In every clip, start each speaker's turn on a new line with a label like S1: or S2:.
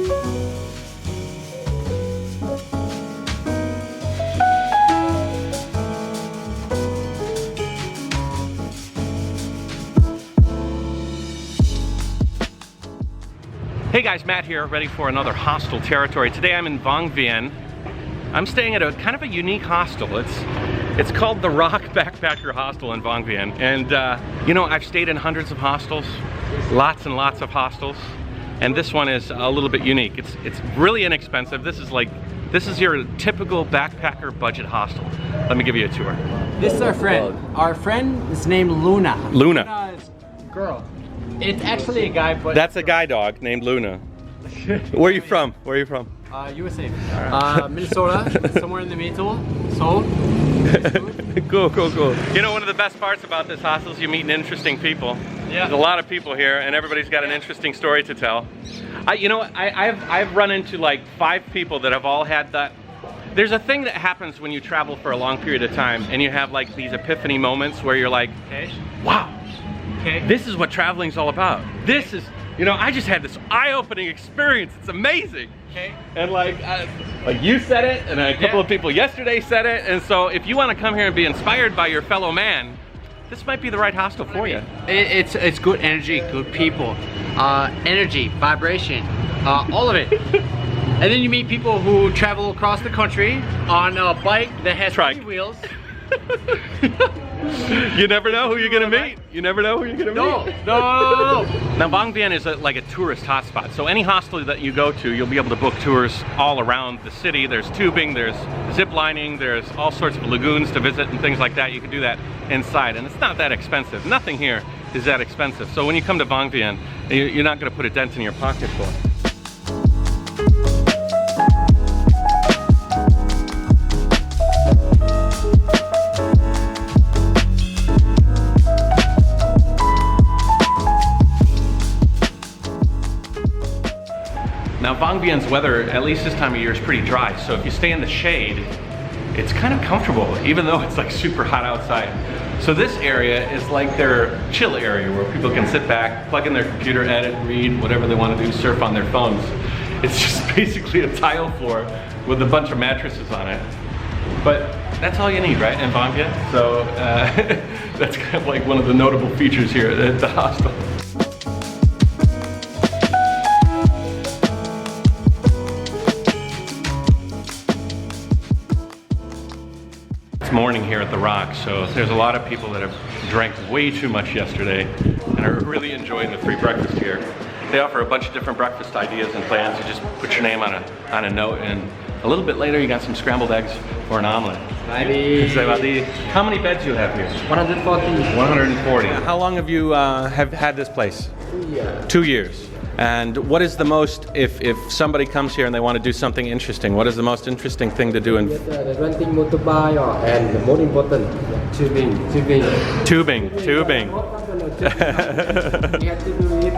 S1: Hey guys, Matt here, ready for another hostel territory. Today I'm in Vang Vieng. I'm staying at a kind of a unique hostel. It's called the Rock Backpacker Hostel in Vang Vieng. And you know, I've stayed in hundreds of hostels, lots and lots of hostels, and this one is a little bit unique. It's really inexpensive. This is your typical backpacker budget hostel. Let me give you a tour.
S2: This is our friend. Our friend is named Luna.
S1: Luna.
S2: Luna is a girl. It's actually a guy, but
S1: That's a guy dog named Luna. Where are you from? Where are you from?
S2: USA. Minnesota, somewhere in the middle. Seoul.
S1: Cool. You know, one of the best parts about this hostel is you meet interesting people.
S2: Yeah.
S1: There's a lot of people here, and everybody's got an interesting story to tell. I've run into like 5 people that have all had that. There's a thing that happens when you travel for a long period of time, and you have like these epiphany moments where you're like, wow. This is what traveling's all about. This is, you know, I just had this eye-opening experience. It's amazing. And like you said it, and a couple of people yesterday said it, and so if you want to come here and be inspired by your fellow man, this might be the right hostel for you.
S2: It's good energy, good people, energy, vibration, all of it. And then you meet people who travel across the country on a bike that has 3 wheels.
S1: You never know who you're gonna meet. You never know who you're gonna meet. No. Now Vang Vieng is like a tourist hotspot. So any hostel that you go to, you'll be able to book tours all around the city. There's tubing, there's zip lining, there's all sorts of lagoons to visit and things like that. You can do that inside, and it's not that expensive. Nothing here is that expensive. So when you come to Vang Vieng, you're not gonna put a dent in your pocket for it. Now Vang Vieng's weather, at least this time of year, is pretty dry. So if you stay in the shade, it's kind of comfortable, even though it's like super hot outside. So this area is like their chill area where people can sit back, plug in their computer, edit, read, whatever they want to do, surf on their phones. It's just basically a tile floor with a bunch of mattresses on it. But that's all you need, right, in Vang Vieng? So that's kind of like one of the notable features here at the hostel. Morning here at the Rock, so there's a lot of people that have drank way too much yesterday and are really enjoying the free breakfast here. They offer a bunch of different breakfast ideas and plans. You just put your name on a note, and a little bit later you got some scrambled eggs or an omelet. How many beds do you have here?
S2: 140.
S1: 140. How long have you have had this place?
S2: 2 years.
S1: 2 years. And what is the most, if somebody comes here and they want to do something interesting, what is the most interesting thing to do in
S3: renting motorbike, and the most important, tubing.
S1: Tubing.
S3: We have to do it.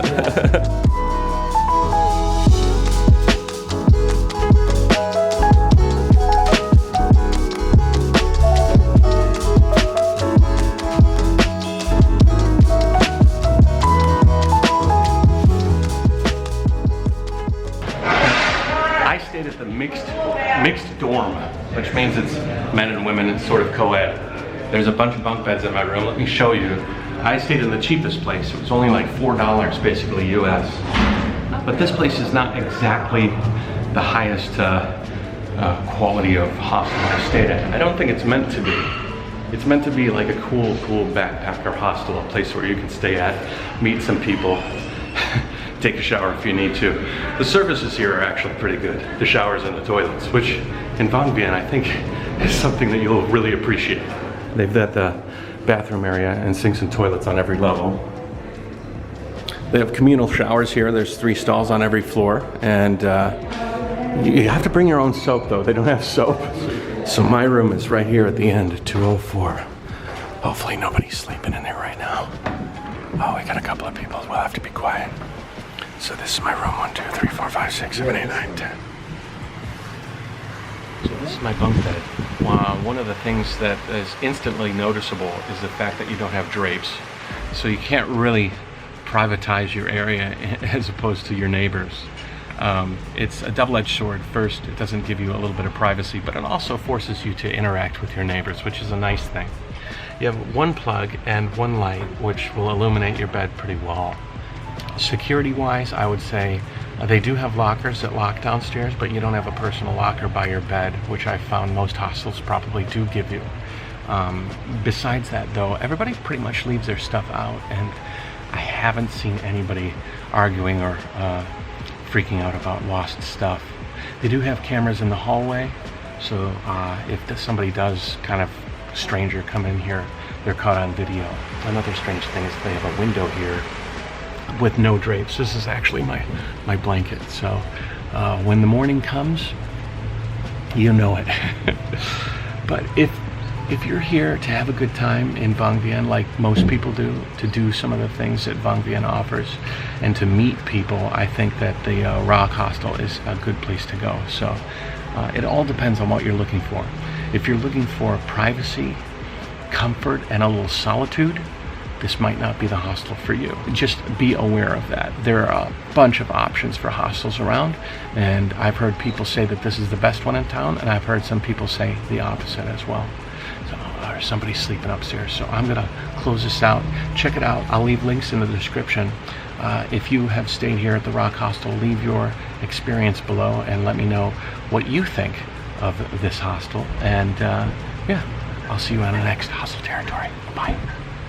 S1: At the mixed dorm, which means it's men and women, it's sort of co-ed. There's a bunch of bunk beds in my room. Let me show you. I stayed in the cheapest place. It was only like $4 basically US. But this place is not exactly the highest quality of hostel I stayed at. I don't think it's meant to be. It's meant to be like a cool backpacker hostel, a place where you can stay at, meet some people, take a shower if you need to. The services here are actually pretty good. The showers and the toilets, which in Vang Vieng I think is something that you'll really appreciate. They've got the bathroom area and sinks and toilets on every level. They have communal showers here. There's 3 stalls on every floor, and you have to bring your own soap though. They don't have soap. So my room is right here at the end, 204. Hopefully nobody's sleeping in there right now. Oh, we got a couple of people. We'll have to be quiet. So this is my room, 1, 2, 3, 4, 5, 6, 7, 8, 9, 10. So this is my bunk bed. One of the things that is instantly noticeable is the fact that you don't have drapes. So you can't really privatize your area as opposed to your neighbors. It's a double-edged sword. First, it doesn't give you a little bit of privacy, but it also forces you to interact with your neighbors, which is a nice thing. You have one plug and one light, which will illuminate your bed pretty well. Security-wise, I would say they do have lockers that lock downstairs, but you don't have a personal locker by your bed, which I found most hostels probably do give you. Besides that, though, everybody pretty much leaves their stuff out, and I haven't seen anybody arguing or freaking out about lost stuff. They do have cameras in the hallway, so if somebody does kind of stranger come in here, they're caught on video. Another strange thing is they have a window here with no drapes. This is actually my blanket, so when the morning comes, you know it. But if you're here to have a good time in Vang Vieng, like most people do, to do some of the things that Vang Vieng offers, and to meet people, I think that the Rock Hostel is a good place to go. So it all depends on what you're looking for. If you're looking for privacy, comfort, and a little solitude, this might not be the hostel for you. Just be aware of that. There are a bunch of options for hostels around, and I've heard people say that this is the best one in town, and I've heard some people say the opposite as well. So, or somebody's sleeping upstairs. So I'm gonna close this out. Check it out. I'll leave links in the description. If you have stayed here at the Rock Hostel, leave your experience below and let me know what you think of this hostel. And yeah, I'll see you on the next hostel territory. Bye.